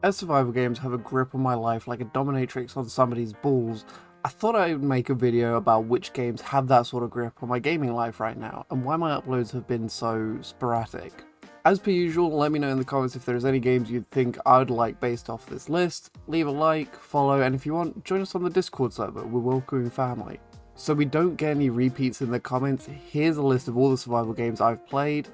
As survival games have a grip on my life like a dominatrix on somebody's balls, I thought I would make a video about which games have that sort of grip on my gaming life right now, and why my uploads have been so sporadic. As per usual, let me know in the comments if there's any games you'd think I'd like based off this list, leave a like, follow, and if you want, join us on the Discord server, we're welcoming family. So we don't get any repeats in the comments, here's a list of all the survival games I've played.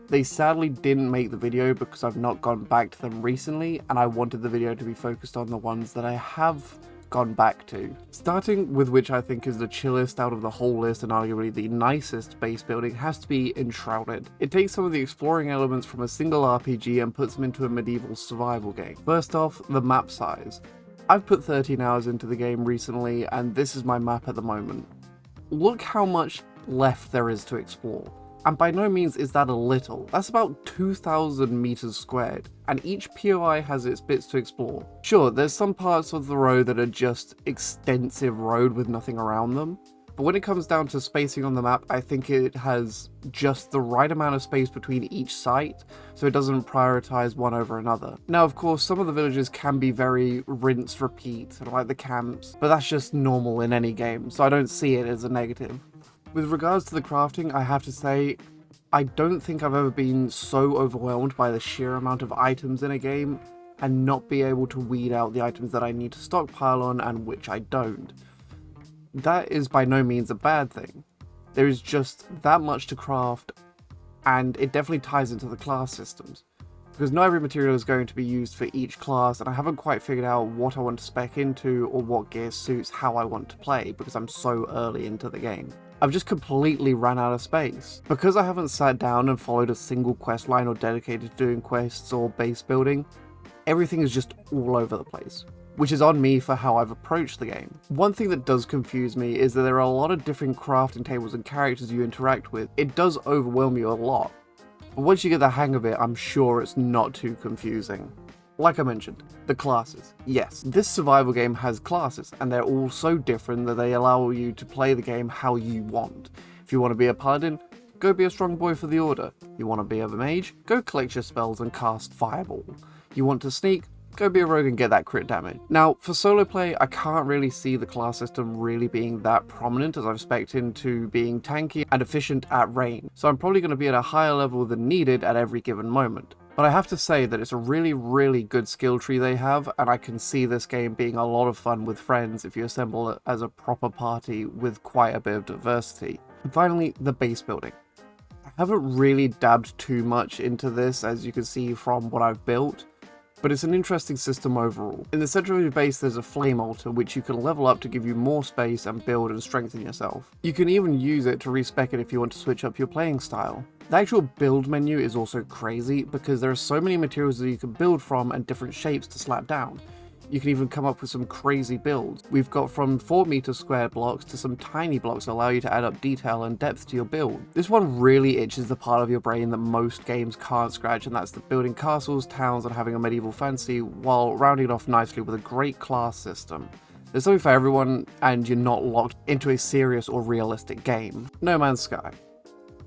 They sadly didn't make the video because I've not gone back to them recently, and I wanted the video to be focused on the ones that I have gone back to. Starting with which I think is the chillest out of the whole list and arguably the nicest base building has to be Enshrouded. It takes some of the exploring elements from a single RPG and puts them into a medieval survival game. First off, the map size. I've put 13 hours into the game recently and this is my map at the moment. Look how much left there is to explore. And by no means is that a little, that's about 2,000 meters squared, and each POI has its bits to explore. Sure, there's some parts of the road that are just extensive road with nothing around them, but when it comes down to spacing on the map, I think it has just the right amount of space between each site, so it doesn't prioritize one over another. Now of course, some of the villages can be very rinse repeat, like the camps, but that's just normal in any game, so I don't see it as a negative. With regards to the crafting, I have to say, I don't think I've ever been so overwhelmed by the sheer amount of items in a game and not be able to weed out the items that I need to stockpile on and which I don't. That is by no means a bad thing. There is just that much to craft, and it definitely ties into the class systems. Because not every material is going to be used for each class, and I haven't quite figured out what I want to spec into or what gear suits how I want to play because I'm so early into the game. I've just completely ran out of space. Because I haven't sat down and followed a single quest line or dedicated to doing quests or base building, everything is just all over the place, which is on me for how I've approached the game. One thing that does confuse me is that there are a lot of different crafting tables and characters you interact with. It does overwhelm you a lot. But once you get the hang of it, I'm sure it's not too confusing. Like I mentioned, the classes. Yes, this survival game has classes, and they're all so different that they allow you to play the game how you want. If you want to be a paladin, go be a strong boy for the order. You want to be a mage, go collect your spells and cast fireball. You want to sneak, go be a rogue and get that crit damage. Now, for solo play, I can't really see the class system really being that prominent as I've spec'd into being tanky and efficient at range, so I'm probably going to be at a higher level than needed at every given moment. But I have to say that it's a really good skill tree they have, and I can see this game being a lot of fun with friends if you assemble it as a proper party with quite a bit of diversity. And finally, the base building. I haven't really dabbed too much into this, as you can see from what I've built, but it's an interesting system overall. In the center of your base there's a flame altar which you can level up to give you more space and build and strengthen yourself. You can even use it to respec it if you want to switch up your playing style. The actual build menu is also crazy because there are so many materials that you can build from and different shapes to slap down. You can even come up with some crazy builds. We've got from 4 meter square blocks to some tiny blocks that allow you to add up detail and depth to your build. This one really itches the part of your brain that most games can't scratch, and that's the building castles, towns, and having a medieval fantasy while rounding it off nicely with a great class system. There's something for everyone and you're not locked into a serious or realistic game. No Man's Sky.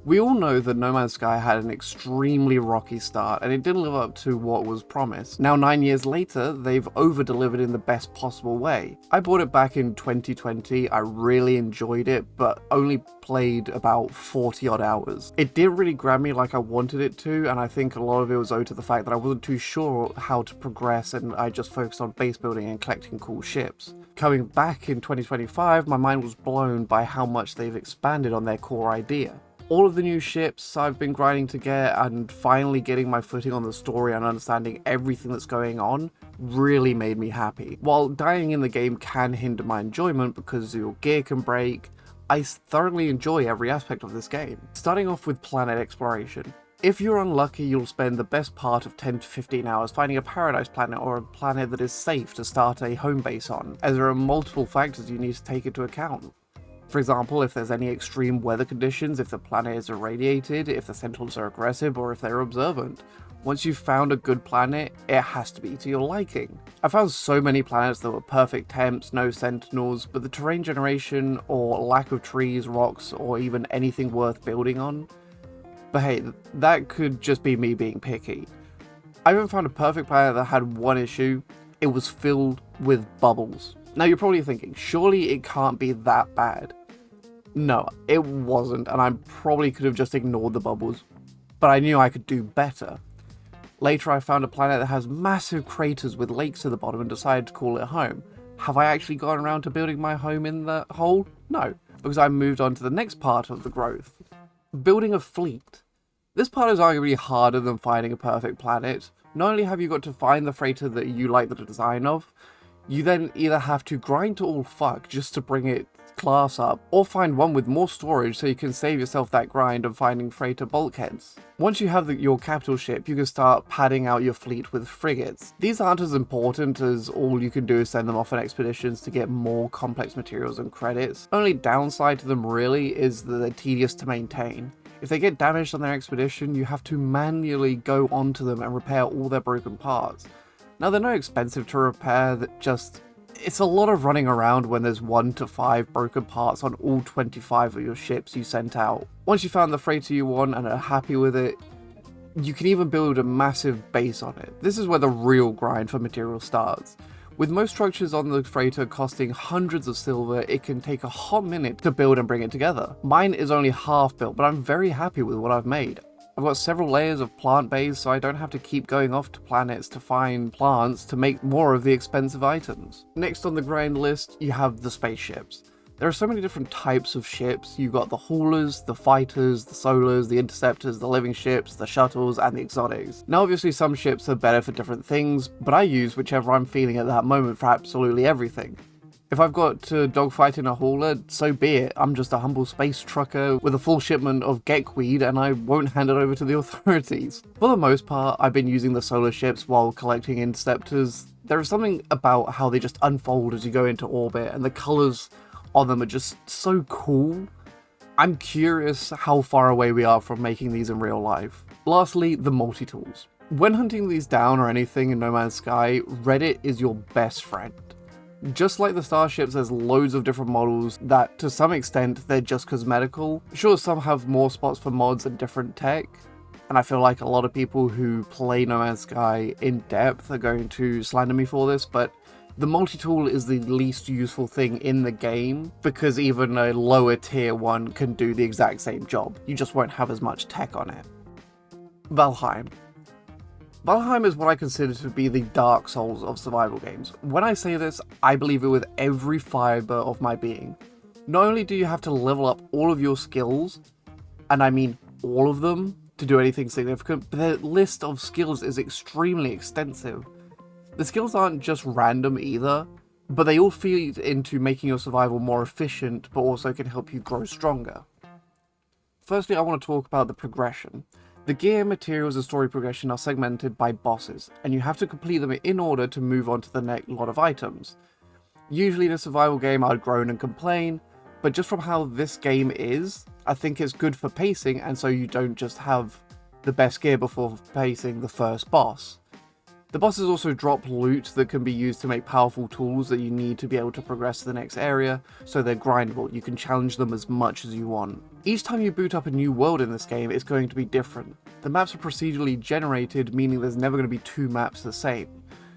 We all know that No Man's Sky had an extremely rocky start and it didn't live up to what was promised. Now 9 years later, they've over-delivered in the best possible way. I bought it back in 2020, I really enjoyed it, but only played about 40 odd hours. It didn't really grab me like I wanted it to, and I think a lot of it was owed to the fact that I wasn't too sure how to progress and I just focused on base building and collecting cool ships. Coming back in 2025, my mind was blown by how much they've expanded on their core idea. All of the new ships I've been grinding to get and finally getting my footing on the story and understanding everything that's going on really made me happy. While dying in the game can hinder my enjoyment because your gear can break, I thoroughly enjoy every aspect of this game. Starting off with planet exploration. If you're unlucky, you'll spend the best part of 10 to 15 hours finding a paradise planet or a planet that is safe to start a home base on, as there are multiple factors you need to take into account. For example, if there's any extreme weather conditions, if the planet is irradiated, if the Sentinels are aggressive, or if they're observant. Once you've found a good planet, it has to be to your liking. I found so many planets that were perfect temps, no Sentinels, but the terrain generation, or lack of trees, rocks, or even anything worth building on. But hey, that could just be me being picky. I even found a perfect planet that had one issue. It was filled with bubbles. Now you're probably thinking, surely it can't be that bad. No, it wasn't, and I probably could have just ignored the bubbles, but I knew I could do better. Later I found a planet that has massive craters with lakes at the bottom and decided to call it home. Have I actually gone around to building my home in the hole? No, because I moved on to the next part of the growth. Building a fleet. This part is arguably harder than finding a perfect planet. Not only have you got to find the freighter that you like the design of, you then either have to grind to all fuck just to bring its class up, or find one with more storage so you can save yourself that grind of finding freighter bulkheads. Once you have your capital ship, you can start padding out your fleet with frigates. These aren't as important, as all you can do is send them off on expeditions to get more complex materials and credits. Only downside to them really is that they're tedious to maintain. If they get damaged on their expedition, you have to manually go onto them and repair all their broken parts. Now they're not expensive to repair, it's a lot of running around when there's 1 to 5 broken parts on all 25 of your ships you sent out. Once you found the freighter you want and are happy with it, you can even build a massive base on it. This is where the real grind for material starts. With most structures on the freighter costing hundreds of silver, it can take a hot minute to build and bring it together. Mine is only half built, but I'm very happy with what I've made. I've got several layers of plant base, so I don't have to keep going off to planets to find plants to make more of the expensive items. Next on the grind list, you have the spaceships. There are so many different types of ships. You've got the haulers, the fighters, the solars, the interceptors, the living ships, the shuttles, and the exotics. Now obviously some ships are better for different things, but I use whichever I'm feeling at that moment for absolutely everything. If I've got to dogfight in a hauler, so be it. I'm just a humble space trucker with a full shipment of geckweed and I won't hand it over to the authorities. For the most part, I've been using the solar ships while collecting interceptors. There is something about how they just unfold as you go into orbit, and the colours on them are just so cool. I'm curious how far away we are from making these in real life. Lastly, the multi-tools. When hunting these down or anything in No Man's Sky, Reddit is your best friend. Just like the starships, there's loads of different models that, to some extent, they're just cosmetical. Sure, some have more spots for mods and different tech, and I feel like a lot of people who play No Man's Sky in depth are going to slander me for this, but the multi-tool is the least useful thing in the game, because even a lower tier one can do the exact same job. You just won't have as much tech on it. Valheim. Valheim is what I consider to be the Dark Souls of survival games. When I say this, I believe it with every fibre of my being. Not only do you have to level up all of your skills, and I mean all of them, to do anything significant, but the list of skills is extremely extensive. The skills aren't just random either, but they all feed into making your survival more efficient, but also can help you grow stronger. Firstly, I want to talk about the progression. The gear, materials, and story progression are segmented by bosses, and you have to complete them in order to move on to the next lot of items. Usually in a survival game I'd groan and complain, but just from how this game is, I think it's good for pacing, and so you don't just have the best gear before facing the first boss. The bosses also drop loot that can be used to make powerful tools that you need to be able to progress to the next area, so they're grindable. You can challenge them as much as you want. Each time you boot up a new world in this game, it's going to be different. The maps are procedurally generated, meaning there's never going to be 2 maps the same.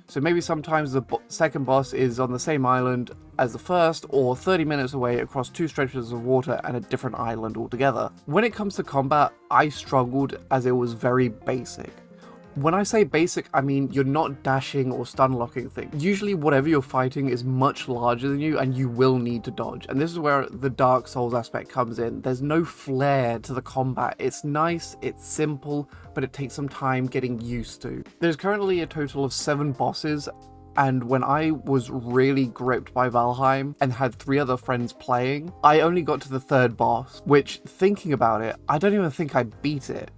So maybe sometimes the second boss is on the same island as the first, or 30 minutes away across 2 stretches of water and a different island altogether. When it comes to combat, I struggled as it was very basic. When I say basic, I mean you're not dashing or stun locking things. Usually whatever you're fighting is much larger than you and you will need to dodge. And this is where the Dark Souls aspect comes in. There's no flair to the combat. It's nice, it's simple, but it takes some time getting used to. There's currently a total of 7 bosses, and when I was really gripped by Valheim and had 3 other friends playing, I only got to the 3rd boss, which, thinking about it, I don't even think I beat it.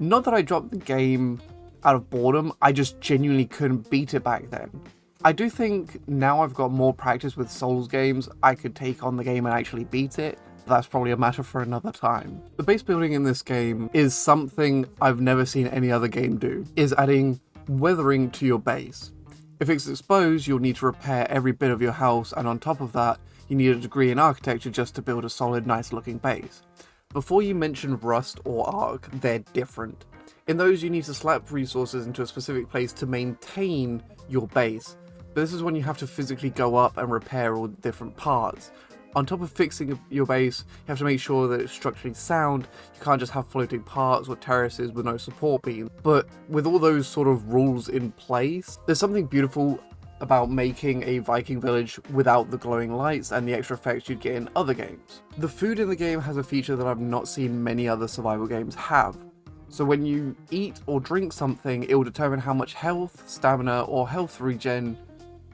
Not that I dropped the game out of boredom, I just genuinely couldn't beat it back then. I do think now I've got more practice with Souls games, I could take on the game and actually beat it, but that's probably a matter for another time. The base building in this game is something I've never seen any other game do, is adding weathering to your base. If it's exposed, you'll need to repair every bit of your house, and on top of that, you need a degree in architecture just to build a solid, nice looking base. Before you mention rust or arc, they're different. In those, you need to slap resources into a specific place to maintain your base. But this is when you have to physically go up and repair all the different parts. On top of fixing your base, you have to make sure that it's structurally sound. You can't just have floating parts or terraces with no support beams. But with all those sort of rules in place, there's something beautiful about making a Viking village without the glowing lights and the extra effects you'd get in other games. The food in the game has a feature that I've not seen many other survival games have. So when you eat or drink something, it will determine how much health, stamina, or health regen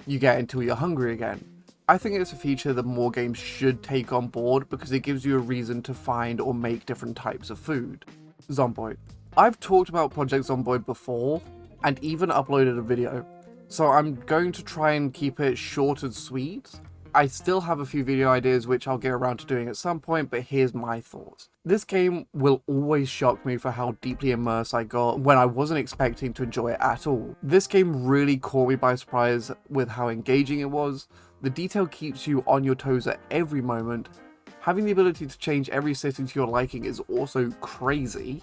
you get until you're hungry again. I think it's a feature that more games should take on board because it gives you a reason to find or make different types of food. Zomboid. I've talked about Project Zomboid before and even uploaded a video, so I'm going to try and keep it short and sweet. I still have a few video ideas which I'll get around to doing at some point, but here's my thoughts. This game will always shock me for how deeply immersed I got when I wasn't expecting to enjoy it at all. This game really caught me by surprise with how engaging it was. The detail keeps you on your toes at every moment. Having the ability to change every setting to your liking is also crazy.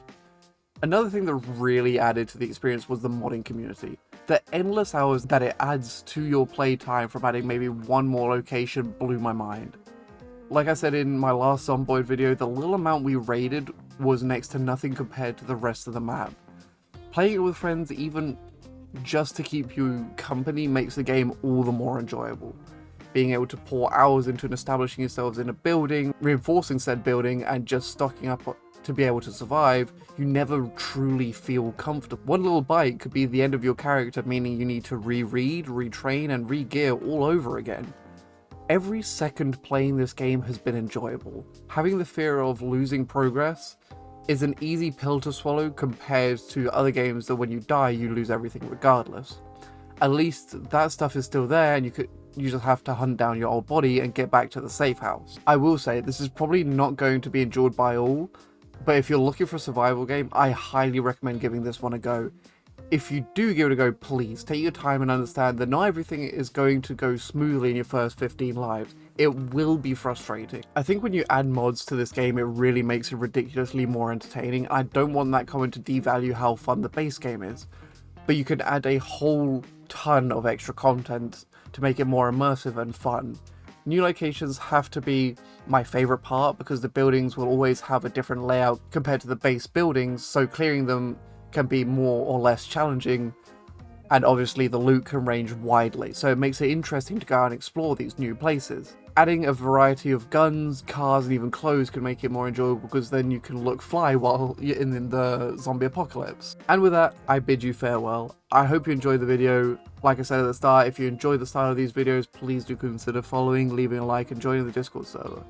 Another thing that really added to the experience was the modding community. The endless hours that it adds to your playtime from adding maybe one more location blew my mind. Like I said in my last Zomboid video, the little amount we raided was next to nothing compared to the rest of the map. Playing it with friends, even just to keep you company, makes the game all the more enjoyable. Being able to pour hours into establishing yourselves in a building, reinforcing said building, and just stocking up to be able to survive, you never truly feel comfortable. One little bite could be the end of your character, meaning you need to reread, retrain, and re-gear all over again. Every second playing this game has been enjoyable. Having the fear of losing progress is an easy pill to swallow compared to other games that when you die you lose everything regardless. At least that stuff is still there and you just have to hunt down your old body and get back to the safe house. I will say this is probably not going to be enjoyed by all, but if you're looking for a survival game, I highly recommend giving this one a go. If you do give it a go, please take your time and understand that not everything is going to go smoothly in your first 15 lives. It will be frustrating. I think when you add mods to this game, it really makes it ridiculously more entertaining. I don't want that comment to devalue how fun the base game is, but you can add a whole ton of extra content to make it more immersive and fun. New locations have to be my favorite part because the buildings will always have a different layout compared to the base buildings, so clearing them can be more or less challenging, and obviously the loot can range widely, so it makes it interesting to go out and explore these new places. Adding a variety of guns, cars, and even clothes can make it more enjoyable because then you can look fly while you're in the zombie apocalypse. And with that, I bid you farewell. I hope you enjoyed the video. Like I said at the start, if you enjoy the style of these videos, please do consider following, leaving a like, and joining the Discord server.